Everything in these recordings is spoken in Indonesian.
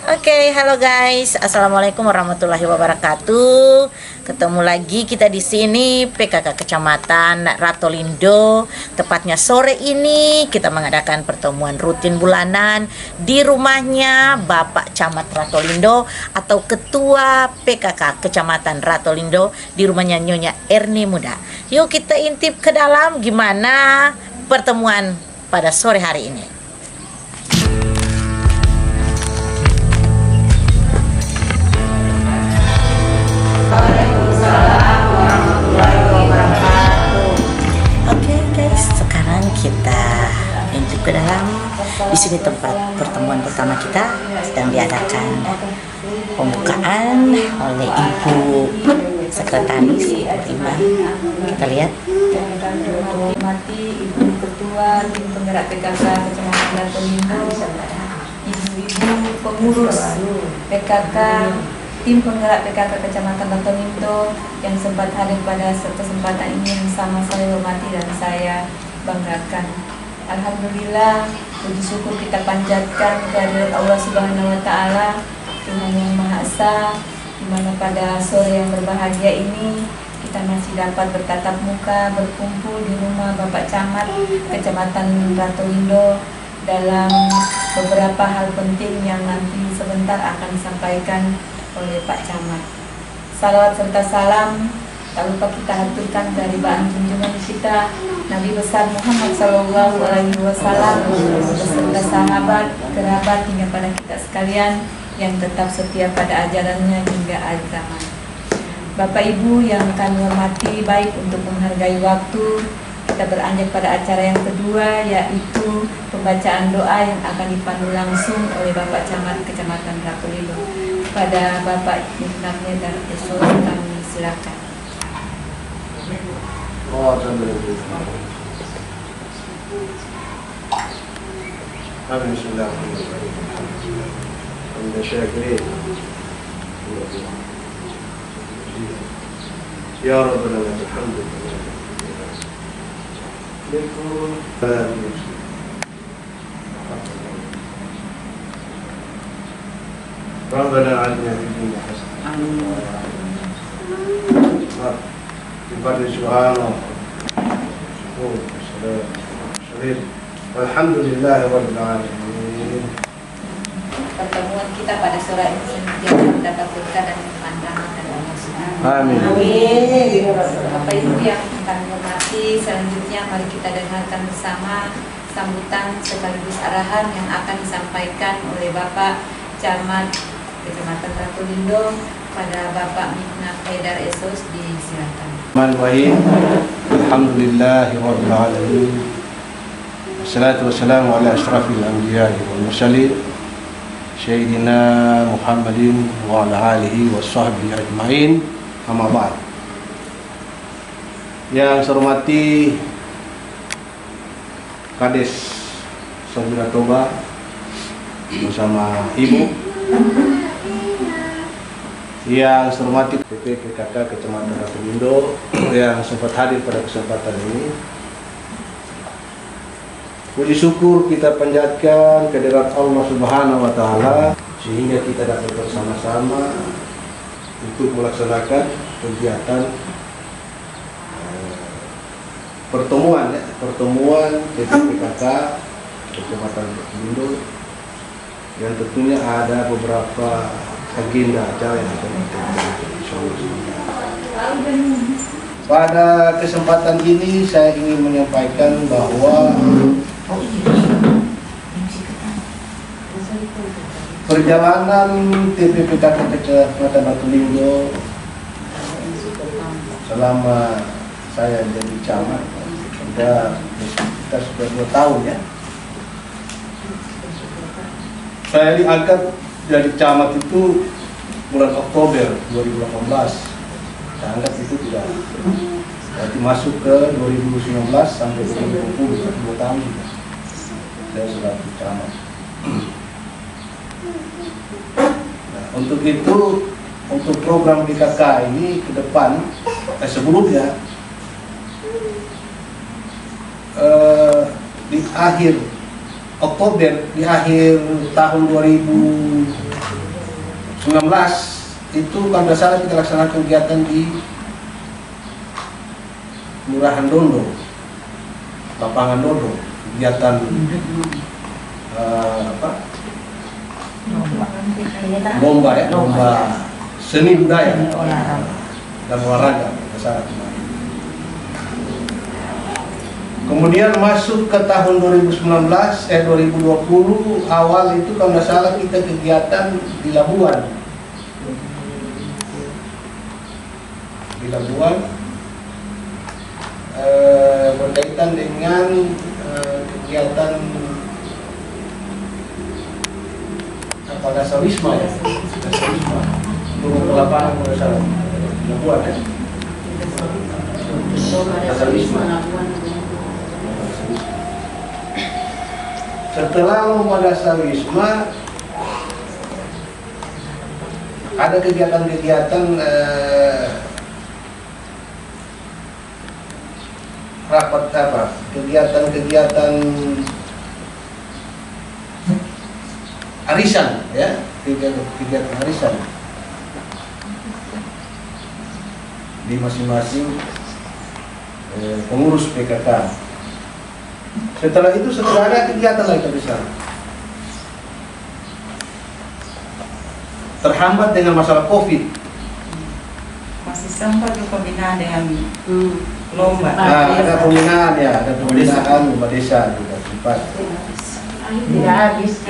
Oke, halo guys. Assalamualaikum warahmatullahi wabarakatuh. Ketemu lagi kita di sini PKK Kecamatan Ratolindo. Tepatnya sore ini kita mengadakan pertemuan rutin bulanan di rumahnya Bapak Camat Ratolindo atau Ketua PKK Kecamatan Ratolindo, di rumahnya Nyonya Erni Muda. Yuk kita intip ke dalam gimana pertemuan pada sore hari ini. Kita intip ke dalam. Di sini tempat pertemuan pertama kita sedang diadakan pembukaan oleh Ibu Sekretaris Ibu. Kita lihat. Mati Ibu Ketua Tim Penggerak PKK Kecamatan Ratolindo, Ibu-ibu pengurus PKK Tim Penggerak PKK Kecamatan Ratolindo yang sempat hadir pada kesempatan ini, yang sama saya hormati dan saya banggakan. Alhamdulillah, puji syukur kita panjatkan kehadirat Allah Subhanahu wa Ta'ala, Tuhan yang Maha Esa, di mana pada sore yang berbahagia ini kita masih dapat bertatap muka, berkumpul di rumah Bapak Camat Kecamatan Ratolindo dalam beberapa hal penting yang nanti sebentar akan disampaikan oleh Pak Camat. Salawat serta salam tak lupa kita haturkan dari bahan junjungan kita Nabi besar Muhammad SAW beserta sahabat, kerabat hingga pada kita sekalian yang tetap setia pada ajarannya hingga akhir zaman. Bapak Ibu yang kami hormati, baik untuk menghargai waktu, kita beranjak pada acara yang kedua, yaitu pembacaan doa yang akan dipandu langsung oleh Bapak Camat Kecamatan Ratolindo. Pada Bapak Miknam dan Esok kami silakan. Ya Rabbana lakal Rabbana atina fid dunya hasanah. Amin. Subhanallah. Alhamdulillahirabbil alamin. Pertemuan kita pada sore ini senantiasa mendapat berkah dan kemandangan dari Allah Subhanahu. Amin. Bapak Ibu yang kami hormati, selanjutnya mari kita dengarkan bersama sambutan sekaligus arahan yang akan disampaikan oleh Bapak Camat Kecamatan Ratolindo pada Bapak Miknam Haidar Esos. Disilakan. Bismillahirrahmanirrahim. Alhamdulillahirabbil alamin. Wassalatu wassalamu ala asyrafil anbiya'i wal mursalin Sayyidina Muhammadin wa ala alihi washabbihi ajmain. Amma ba'd. Yang saya hormati Kades Sabira Toba bersama Ibu, yang saya hormati PKK Kecamatan Ratolindo yang sempat hadir pada kesempatan ini. Puji syukur kita panjatkan kehadirat Allah Subhanahu wa Ta'ala sehingga kita dapat bersama-sama untuk melaksanakan kegiatan pertemuan PKK Kecamatan Ratolindo, yang tentunya ada beberapa agenda acara yang akan kita pada kesempatan ini. Saya ingin menyampaikan bahwa perjalanan TPPKK Kecamatan Ratolindo selama saya jadi camat kita sudah 2 tahun ya. Saya diangkat jadi camat itu bulan Oktober 2018. Saya anggap itu tidak. Berarti masuk ke 2019 sampai 2020, 2 tahun saya sudah camat. Nah, untuk itu, untuk program PKK ini ke depan, sebelumnya di akhir Oktober, di akhir tahun 2018 itu kalau nggak salah kita laksanakan kegiatan di Kelurahan Dondo, lapangan Dondo, kegiatan lomba ya, lomba seni budaya dan olahraga nggak salah kemarin. Kemudian masuk ke tahun 2020 awal itu kalau nggak salah kita kegiatan di Labuan. Berkaitan dengan kegiatan apa Dasawisma ya? Dasawisma. Untuk lapangan kalau nggak salah. Labuan ya? Dasawisma. Setelah lomba Dasawisma ada kegiatan-kegiatan rapat kegiatan arisan ya, kegiatan arisan di masing-masing pengurus PKK. Setelah itu setelah ada kegiatan lagi besar terhambat dengan masalah COVID. Masih sempat pembinaan dengan lomba. Nah, ada pembinaan ya, ada pembinaan lomba desa juga sempat. Tidak habis.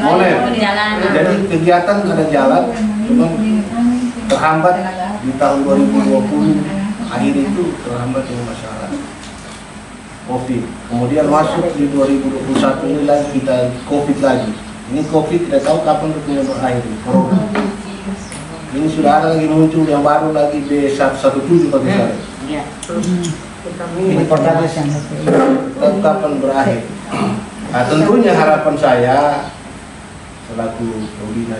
Boleh. Jadi kegiatan ada jalan, cuma terhambat di tahun 2020 akhir itu terhambat dengan masalah COVID. Kemudian masuk di 2021 ini lagi kita COVID lagi. Ini COVID tidak tahu kapan itu berakhir. Corona. Ini sudah ada lagi muncul yang baru lagi B117 bagi saya. Iya. Ini pertama tahu kapan berakhir. Nah, tentunya harapan saya selaku pembina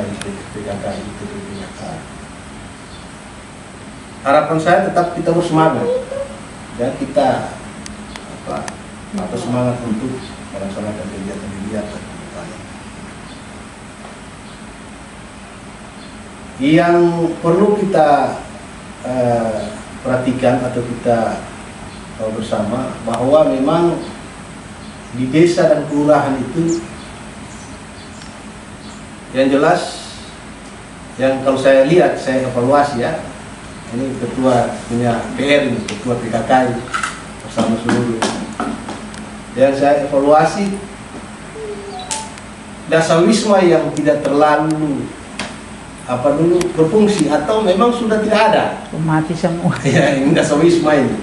PKK itu harapan saya tetap kita bersemangat dan kita atau semangat untuk melaksanakan kegiatan-kegiatan yang perlu kita perhatikan atau kita tahu bersama bahwa memang di desa dan kelurahan itu yang jelas yang kalau saya lihat, saya evaluasi ya, ini ketua punya PR ini, ketua PKK ini, bersama seluruh yang saya evaluasi Dasawisma yang tidak terlalu berfungsi atau memang sudah tidak ada. Mati semua. Ya, ini Dasawisma ini.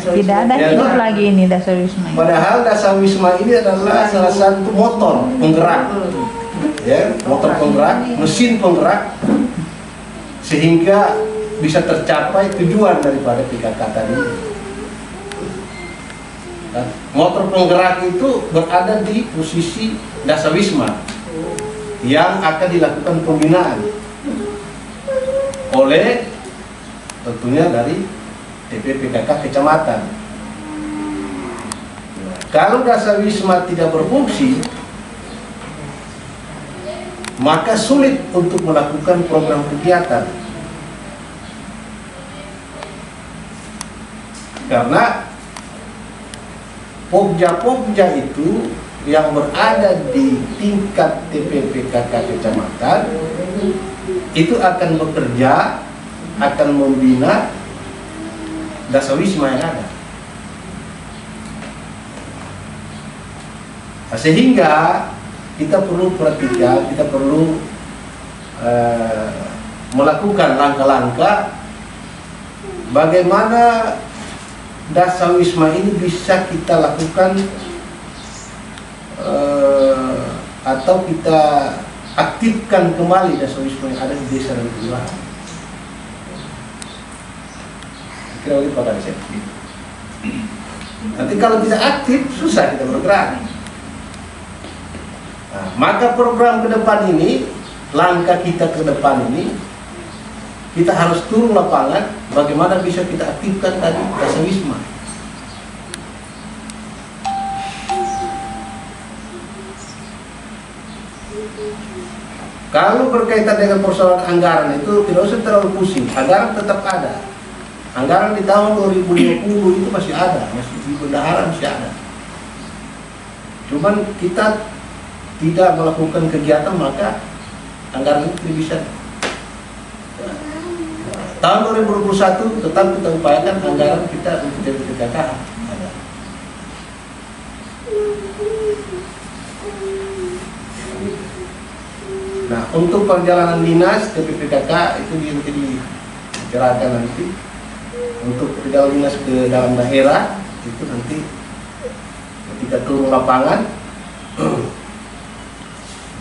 Tidak ada ya, hidup lagi ini Dasawisma. Padahal Dasawisma ini adalah salah satu motor penggerak, ya, motor penggerak, mesin penggerak, sehingga bisa tercapai tujuan daripada PKK tadi. Nah, motor penggerak itu berada di posisi Dasawisma yang akan dilakukan pembinaan oleh tentunya dari TPPKK kecamatan. Kalau Dasawisma tidak berfungsi, maka sulit untuk melakukan program kegiatan. Karena Pokja-pokja itu yang berada di tingkat TPPKK kecamatan itu akan bekerja, akan membina Dasawisma yang ada. Nah, sehingga kita perlu perhatikan, kita perlu melakukan langkah-langkah bagaimana Dasawisma ini bisa kita lakukan atau kita aktifkan kembali Dasawisma yang ada di desa dan kelurahan. Kira begitu Pak Kadis. Nanti kalau tidak aktif susah kita bergerak. Nah, maka program ke depan ini, langkah kita ke depan ini, kita harus turun lapangan bagaimana bisa kita aktifkan tadi Dasawisma. Kalau berkaitan dengan persoalan anggaran itu tidak usah terlalu pusing, anggaran tetap ada. Anggaran di tahun 2020 itu masih ada, masih di bendahara masih ada. Cuman kita tidak melakukan kegiatan, maka anggaran itu tidak bisa. Tahun 2021 tetap kita upayakan anggaran kita untuk PKK ada. Nah, untuk perjalanan dinas ke PPKK itu dibicarakan nanti. Untuk perjalanan dinas ke dalam daerah itu nanti ketika turun lapangan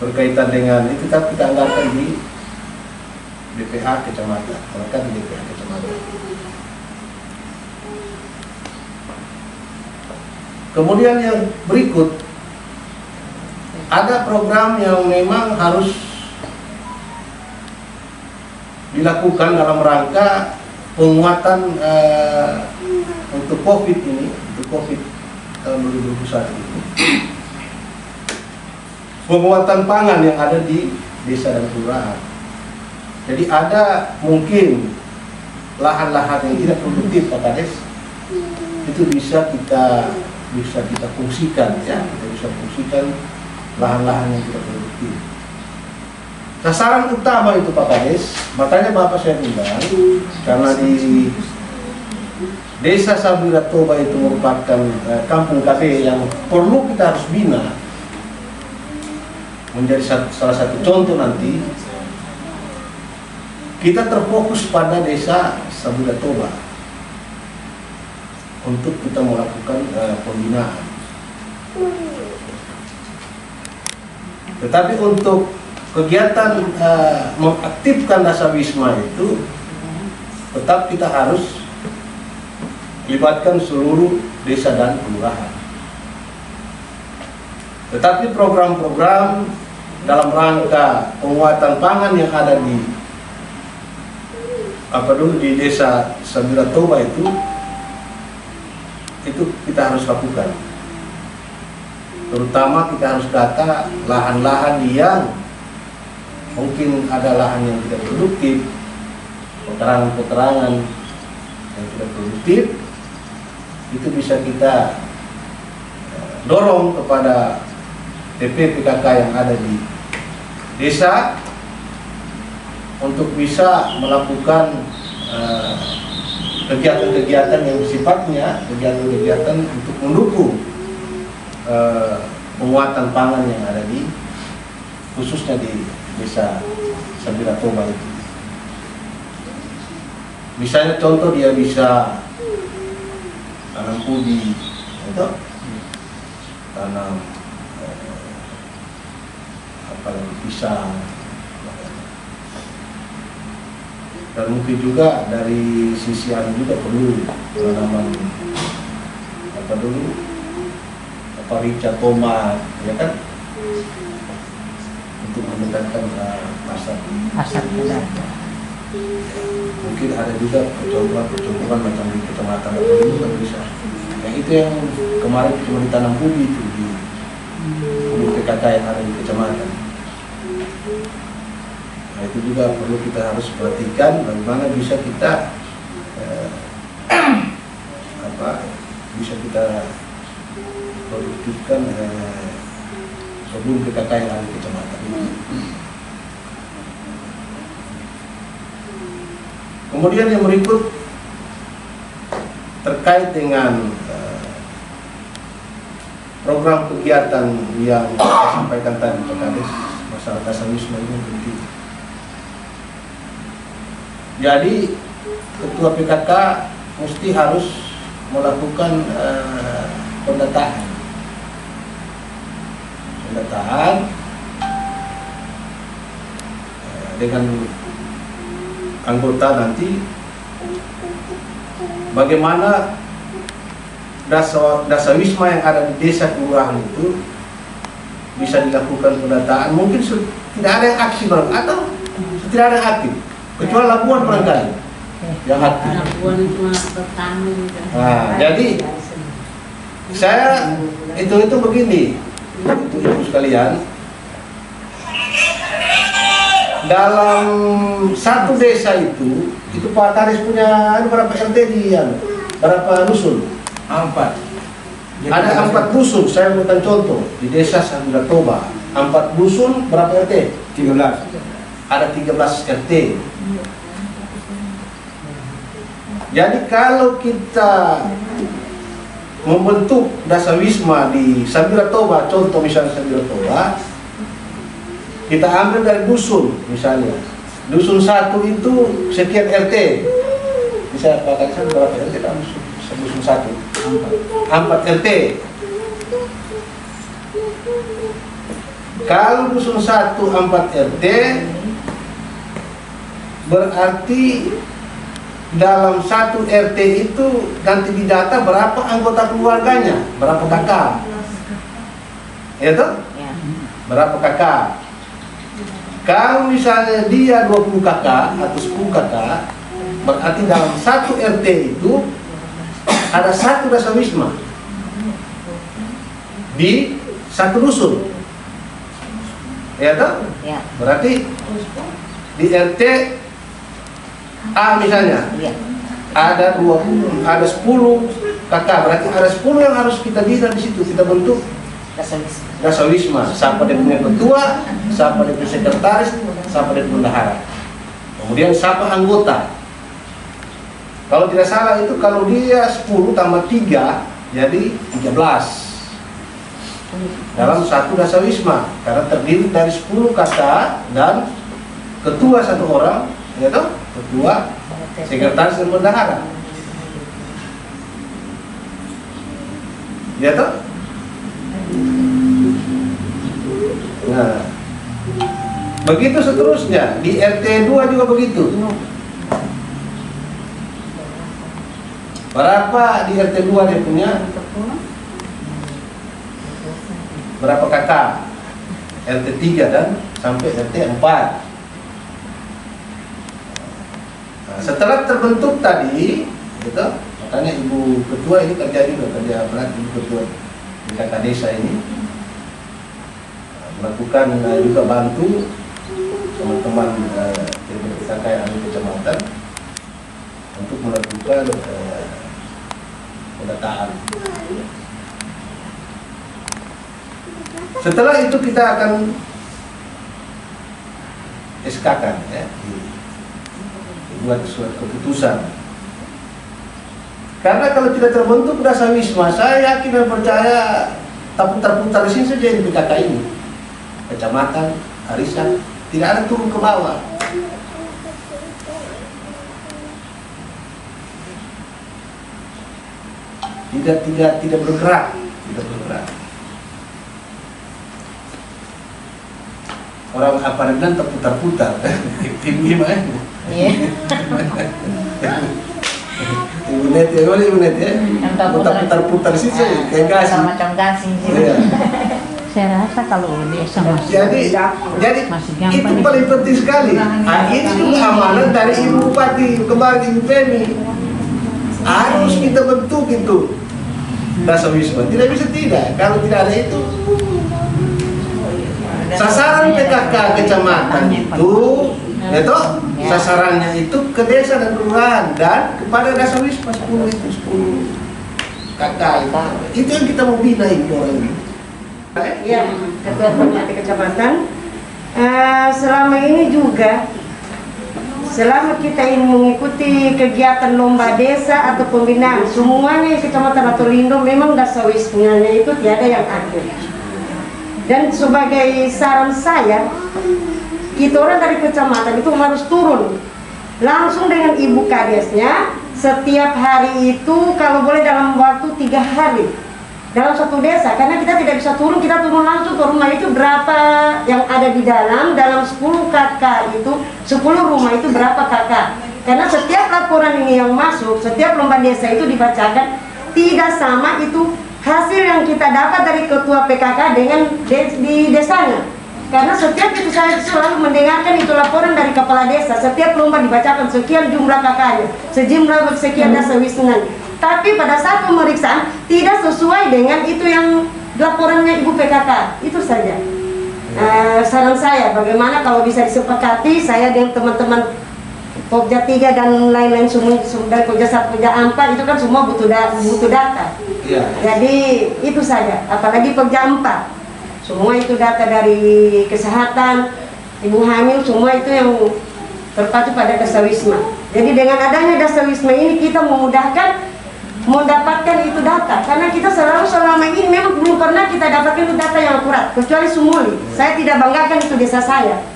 berkaitan dengan itu kita anggarkan di BPH kecamatan, melekat di BPH kecamatan. Kemudian yang berikut, ada program yang memang harus dilakukan dalam rangka penguatan untuk COVID ini, untuk COVID tahun 2021 ini. Penguatan pangan yang ada di desa dan kelurahan. Jadi ada mungkin lahan-lahan yang tidak produktif, Pak Kades, itu bisa kita fungsikan, ya, kita bisa fungsikan lahan-lahan yang tidak produktif. Sasaran utama itu Pak Kades, makanya Bapak saya undang, karena di Desa Sabira Toba itu merupakan kampung kafe yang perlu kita harus bina, menjadi salah satu contoh nanti. Kita terfokus pada Desa Sabira Toba untuk kita melakukan pembinaan. Tetapi untuk kegiatan mengaktifkan Dasawisma itu tetap kita harus libatkan seluruh desa dan kelurahan. Tetapi program-program dalam rangka penguatan pangan yang ada di Desa Sabira Toba itu kita harus lakukan. Terutama kita harus data lahan-lahan yang mungkin ada lahan yang tidak produktif, pekarangan-pekarangan yang tidak produktif, itu bisa kita dorong kepada TP PKK yang ada di desa untuk bisa melakukan kegiatan-kegiatan yang sifatnya kegiatan-kegiatan untuk mendukung penguatan pangan yang ada di khususnya di Desa Sabira Toba itu. Misalnya contoh dia bisa tanam pudi, itu tanam pisang, dan mungkin juga dari sisi anu juga perlu tanaman rica tomat, ya kan, untuk mendekatkan pasar. Mungkin ada juga percontohan macam di kecamatan atau itu kan bisa. Yang itu yang kemarin cuma ditanam pudi itu di PKK yang ada di kecamatan. Nah, itu juga perlu kita harus perhatikan bagaimana bisa kita bisa kita produktifkan sebelum PKK yang ada di kecamatan ini. Kemudian yang berikut terkait dengan program kegiatan yang saya sampaikan tadi Pak Kades, masalah Dasawisma ini penting. Jadi ketua PKK mesti harus melakukan pendataan dengan anggota nanti, bagaimana Dasawisma yang ada di desa kelurahan itu bisa dilakukan pendataan. Mungkin tidak ada yang aktif atau tidak ada yang aktif, kecuali Labuan barangkali yang aktif. Nah, jadi saya itu begini, itu sekalian. dalam satu desa itu Pak Kades punya berapa RT di berapa dusun? 4. Ada 4 dusun. Saya bukan contoh di desa Sambil Toba. 4 dusun berapa RT? 13. Ada 13 RT. Jadi kalau kita membentuk dasawisma di Sambil Toba, contoh misalnya Sambil Toba, kita ambil dari dusun misalnya. Dusun 1 itu sekian RT. Bisa Pak Kades berapa RT dalam dusun 1? 4 RT. Kalau dusun 1 4 RT, berarti dalam satu RT itu nanti didata berapa anggota keluarganya, berapa kakak, ya toh? Berapa kakak? Kalau misalnya dia 20 kakak atau 10 kakak, berarti dalam satu RT itu ada 1 dasawisma di 1 dusun, ya toh? Ya. Berarti di RT A misalnya ada 10 kakak, berarti ada 10 yang harus kita bina di situ, kita bentuk dasawisma. Siapa dia punya ketua, siapa dia punya sekretaris, siapa dia punya bendahara. Kemudian siapa anggota. Kalau tidak salah itu kalau dia 10 tambah 3 jadi 13 dalam satu dasawisma, karena terdiri dari 10 kakak dan ketua 1 orang, ya toh? Ketua, sekretaris dan bendahara, ya toh? Nah, begitu seterusnya di RT 2 juga begitu. Berapa di RT 2 dia punya? Berapa kakak? RT 3 dan sampai RT 4. Nah, setelah terbentuk tadi, gitu, makanya Ibu Ketua ini kerja berat Ibu Ketua di kakak desa ini. Melakukan juga bantu teman-teman PKK yang ada di kecamatan untuk melakukan pendataan. Setelah itu kita akan SK-kan, ya, dibuat surat keputusan. Karena kalau tidak terbentuk dasawisma, saya yakin dan percaya terputar di sini saja di PKK ini. Kecamatan, arisan, tidak ada turun ke bawah. Tidak bergerak, tidak bergerak. Orang apa bilang terputar-putar, gimana? Ibu Net ya, boleh Ibu Net ya. Putar-putar sih saya, kayak gasing. Macam gasing sih. Saya rasa kalau desa masih Jadi masih itu gampang. paling penting sekali. Nah, ini juga amanat dari Ibu Bupati kemarin Ibu Femi. Harus kita bentuk itu dasawisma. Tidak bisa tidak. Kalau tidak ada itu, sasaran PKK kecamatan itu, itu sasarannya itu ke desa dan kelurahan dan kepada dasawisma 10 kakak itu yang kita mau bina itu orang ini. Ya, Ketua Komite Kecamatan. Selama ini juga, selama kita ini mengikuti kegiatan lomba desa atau pembinaan, semuanya Kecamatan Ratolindo memang dasawismanya itu tiada yang akhir. Dan sebagai saran saya, kita orang dari kecamatan itu harus turun langsung dengan Ibu Kadesnya setiap hari itu, kalau boleh dalam waktu 3 hari dalam satu desa, karena kita tidak bisa turun, kita turun langsung ke rumah itu berapa yang ada di dalam 10 kakak itu, 10 rumah itu berapa kakak, karena setiap laporan ini yang masuk, setiap lomba desa itu dibacakan, tidak sama itu hasil yang kita dapat dari ketua PKK dengan di desanya. Karena setiap itu saya selalu mendengarkan itu laporan dari kepala desa, setiap lomba dibacakan sekian jumlah kakaknya, sejumlah sekian dasawismanya. Tapi pada saat pemeriksaan tidak sesuai dengan itu yang laporannya Ibu PKK, itu saja. Saran saya, bagaimana kalau bisa disepakati saya dengan teman-teman Pokja 3 dan lain-lain semua dari Pokja 1, Pokja 4 itu kan semua butuh data. Iya. Jadi itu saja, apalagi Pokja 4 semua itu data dari kesehatan, ibu hamil, semua itu yang terpacu pada Dasawisma. Jadi dengan adanya Dasawisma ini kita memudahkan mendapatkan itu data, karena kita selalu selama ini memang belum pernah kita dapatkan itu data yang akurat, kecuali Sumuli. Saya tidak banggakan itu desa saya,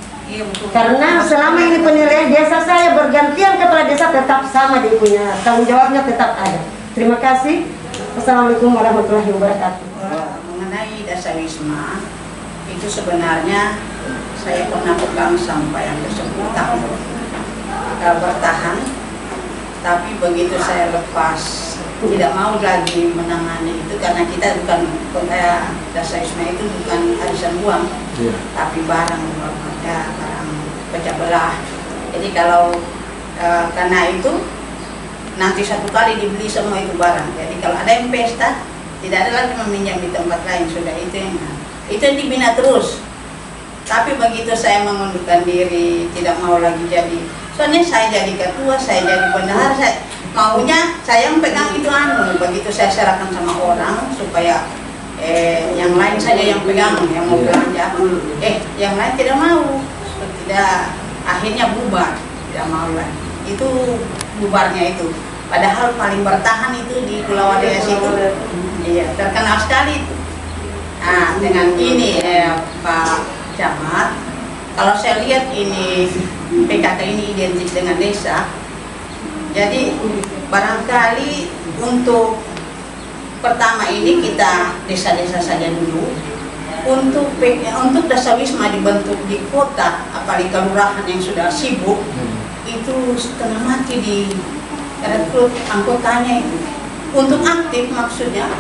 karena selama ini penilaian desa saya bergantian kepala desa tetap sama, dia punya tanggung jawabnya tetap ada. Terima kasih. Assalamualaikum warahmatullahi wabarakatuh. Mengenai Dasawisma itu sebenarnya saya pernah pegang sampai hampir 10 tahun bertahan, tapi begitu saya lepas tidak mau lagi menangani itu, karena kita bukan Dasawisma itu bukan arisan uang, tapi barang pecah belah. Jadi kalau karena itu nanti satu kali dibeli semua itu barang. Jadi kalau ada yang pesta tidak ada lagi meminjam di tempat lain, sudah itu yang dibina terus. Tapi begitu saya mengundurkan diri, tidak mau lagi jadi, soalnya saya jadi ketua, saya jadi bendahara, saya maunya saya yang pegang itu begitu saya serahkan sama orang supaya yang lain saja yang pegang, yang mau belanja, yang lain tidak mau, akhirnya bubar, tidak mau lagi. Itu bubarnya itu. Padahal paling bertahan itu di Pulau Wadas itu, iya terkenal sekali itu. Nah dengan ini Pak Camat, kalau saya lihat ini PKK ini identik dengan desa, jadi barangkali untuk pertama ini kita desa-desa saja dulu. Untuk Dasawisma dibentuk di kota, apalagi kelurahan yang sudah sibuk, itu setengah mati di rekrut anggotanya itu. Untuk aktif maksudnya,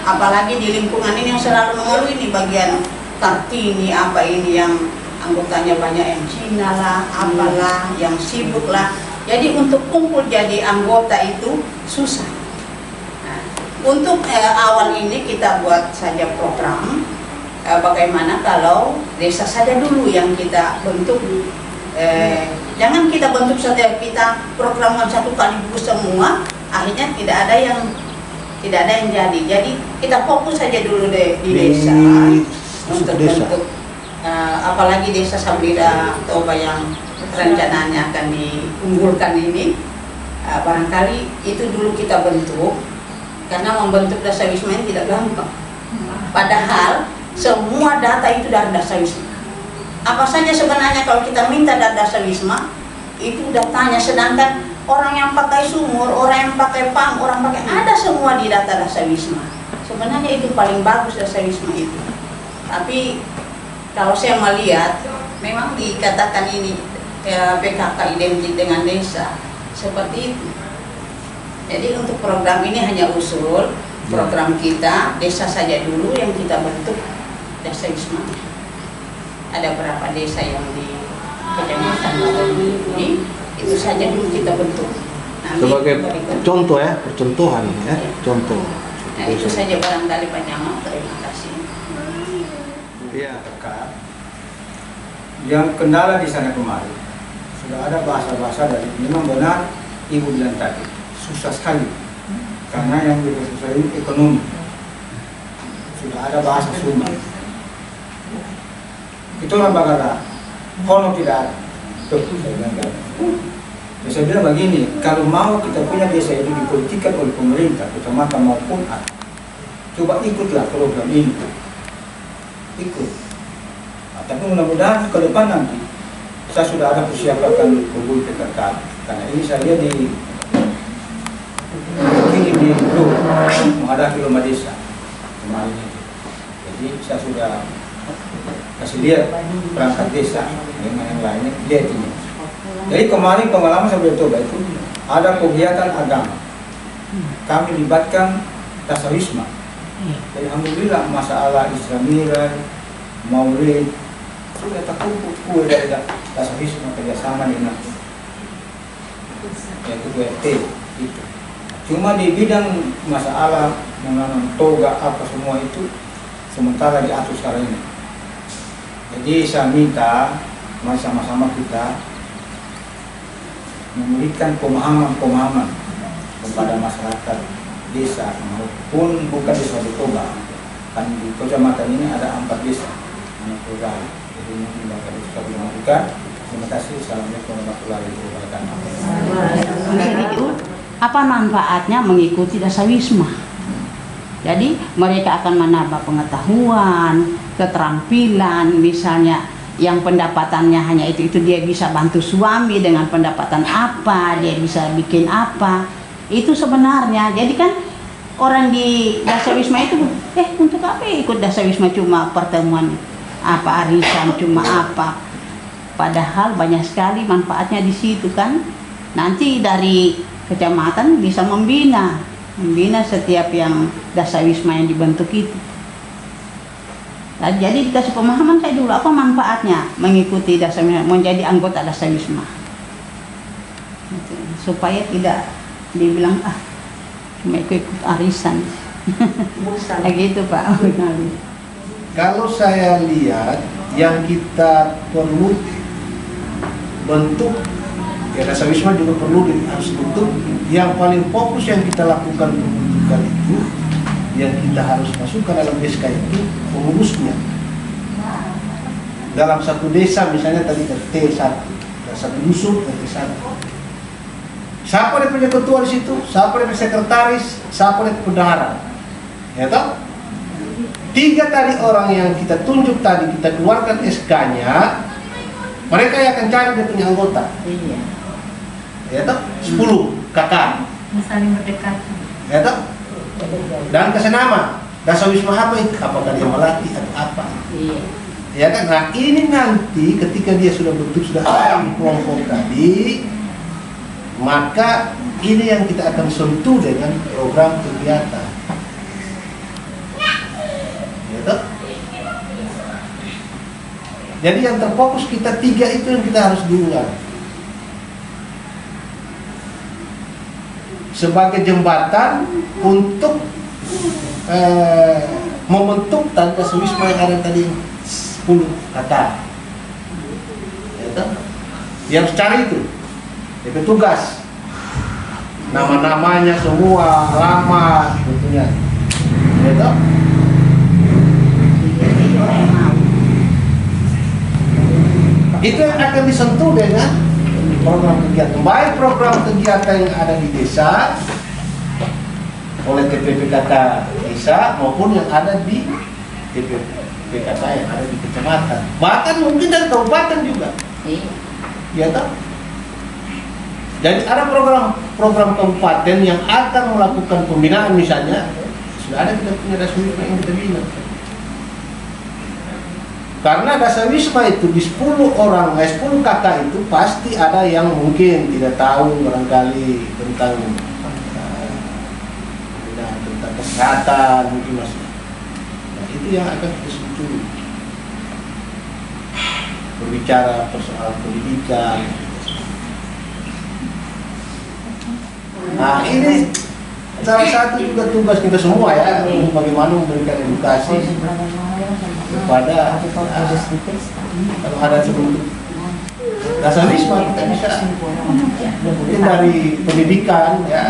apalagi di lingkungan ini yang selalu mengeluh ini bagian Kartini apa ini yang anggotanya banyak yang Cina lah, apalah, yang sibuk lah. Jadi untuk kumpul jadi anggota itu susah. Nah, untuk awal ini kita buat saja program bagaimana kalau desa saja dulu yang kita bentuk. Jangan kita bentuk saja, kita programkan satu kali semua, akhirnya tidak ada yang jadi. Jadi kita fokus saja dulu di desa untuk bentuk apalagi desa Sambida Toba yang rencananya akan diunggulkan ini, barangkali itu dulu kita bentuk, karena membentuk Dasawisma ini tidak gampang. Padahal semua data itu dari Dasawisma. Apa saja sebenarnya kalau kita minta dari Dasawisma itu datanya, sedangkan orang yang pakai sumur, orang yang pakai pam, orang pakai ada semua di data Dasawisma. Sebenarnya itu paling bagus Dasawisma itu. Tapi kalau saya melihat memang dikatakan ini PKK identik dengan desa seperti itu. Jadi untuk program ini hanya usul program kita desa saja dulu yang kita bentuk Dasawisma. Ada berapa desa yang di kecamatan ini, itu saja dulu kita bentuk. Nanti sebagai contoh ya, percontohan ya, contoh. Nah, itu saja barangkali Pak Camat. Terima kasih. Iya. Yang kendala di sana kemarin sudah ada bahasa-bahasa dari, memang benar Ibu bilang tadi susah sekali karena yang lebih susah ini ekonomi. Sudah ada bahasa Sunda. Itu orang bagara, kono tidak ada. Tuh, saya bilang begini, kalau mau kita punya desa ini dipolitikan oleh pemerintah, kecamatan maupun ada, coba ikutlah program ini. Ikut. Nah, tapi mudah-mudahan ke depan nanti saya sudah ada persiapan kumpul PKK, karena ini saya lihat di grup menghadapi lomba desa kemarin itu. Jadi saya sudah kasih lihat perangkat desa dengan yang lainnya, lihat ini. Jadi kemarin pengalaman saya coba itu ada kegiatan agama, kami libatkan Dasawisma. Jadi alhamdulillah masalah Islamiran, Maulid sudah terkumpul kue dari Dasawisma kerjasama dengan yaitu BRT itu. Cuma di bidang masalah menanam toga apa semua itu sementara diatur sekarang ini. Jadi saya minta mari sama-sama kita memberikan pemahaman kepada masyarakat desa maupun bukan desa di Toba. Kan di kecamatan ini ada 4 desa anak Toba. Jadi mungkin Bapak bisa dimajukan. Terima kasih. Assalamualaikum warahmatullahi wabarakatuh. Apa manfaatnya mengikuti dasawisma? Jadi mereka akan menambah pengetahuan, keterampilan, misalnya yang pendapatannya hanya itu dia bisa bantu suami dengan pendapatan apa, dia bisa bikin apa. Itu sebenarnya. Jadi kan orang di dasawisma itu untuk apa ikut dasawisma, cuma pertemuan apa arisan cuma apa. Padahal banyak sekali manfaatnya di situ kan. Nanti dari kecamatan bisa membina setiap yang dasawisma yang dibentuk itu. Nah, jadi dikasih pemahaman saya dulu apa manfaatnya mengikuti dasawisma, menjadi anggota dasawisma, supaya tidak dibilang cuma ikut arisan. Kayak gitu Pak. Kalau saya lihat yang kita perlu bentuk, ya dasawisma juga perlu harus bentuk. Yang paling fokus yang kita lakukan pembentukan itu, yang kita harus masukkan dalam SK itu pengurusnya. Dalam satu desa misalnya tadi RT 1, satu dusun RT 1. Siapa yang punya ketua di situ? Siapa yang punya sekretaris? Siapa yang bendahara? Ya toh? 3 tadi orang yang kita tunjuk tadi, kita keluarkan SK-nya, mereka yang akan cari dia punya anggota. Iya. Ya toh? 10 kakak. Saling berdekatan. Ya toh? Dan kasih nama dasawisma apa itu? Apakah dia melatih atau apa? Iya. Ya kan? Nah ini nanti ketika dia sudah bentuk, sudah ada di kelompok tadi, maka ini yang kita akan sentuh dengan program kegiatan. Ya toh? Jadi yang terfokus kita 3 itu yang kita harus diulang. Sebagai jembatan untuk membentuk dasawisma yang ada tadi 10 kata. Dia harus cari itu. Itu tugas. Nama-namanya semua, alamat, tentunya. Itu yang akan disentuh dengan program kegiatan, baik program kegiatan yang ada di desa oleh TPPKK desa maupun yang ada di TPPKK yang ada di kecamatan, bahkan mungkin dari kabupaten juga. Ya toh? Jadi ada program kabupaten yang akan melakukan pembinaan, misalnya sudah ada kita punya dasawisma yang kita bina. Karena dasawisma itu di 10 orang, 10 kakak itu pasti ada yang mungkin tidak tahu barangkali tentang kesehatan, mungkin masih. Nah, itu yang akan kita sentuh. Berbicara persoalan pendidikan. Nah ini salah satu juga tugas kita semua ya, bagaimana memberikan edukasi kepada kalau ada sebelum dasawisma kita bisa mungkin dari pendidikan ya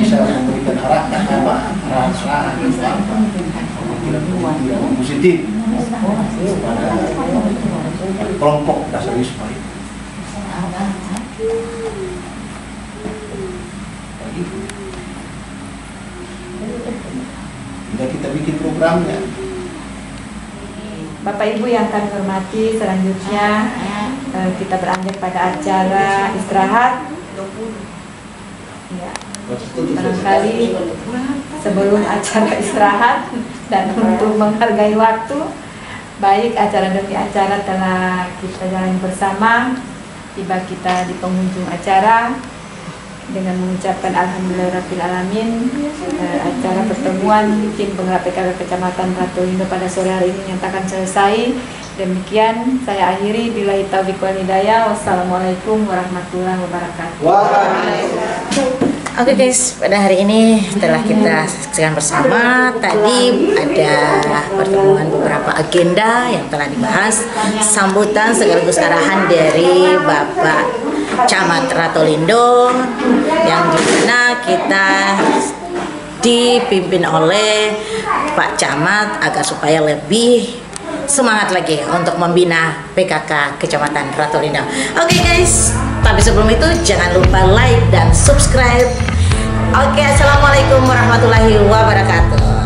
bisa memberikan arahan positif pada kelompok dasawisma itu. Tidak kita bikin programnya. Bapak Ibu yang kami hormati, selanjutnya kita beranjak pada acara istirahat. Ya, barangkali sebelum acara istirahat dan untuk menghargai waktu, baik acara demi acara telah kita jalani bersama. Tiba kita di penghujung acara dengan mengucapkan Alhamdulillahirabbil alamin. Acara pertemuan tim penggerak PKK Kecamatan Ratolindo pada sore hari ini nyatakan selesai. Demikian saya akhiri, billahi taufiq wal hidayah. Wassalamualaikum warahmatullahi wabarakatuh. Waalaikumsalam. Oke guys, pada hari ini setelah kita saksikan bersama, tadi ada pertemuan beberapa agenda yang telah dibahas, sambutan sekaligus arahan dari Bapak Camat Ratolindo, yang dimana kita dipimpin oleh Pak Camat agar supaya lebih semangat lagi untuk membina PKK Kecamatan Ratolindo. Oke guys, tapi sebelum itu jangan lupa like dan subscribe. Oke, assalamualaikum warahmatullahi wabarakatuh.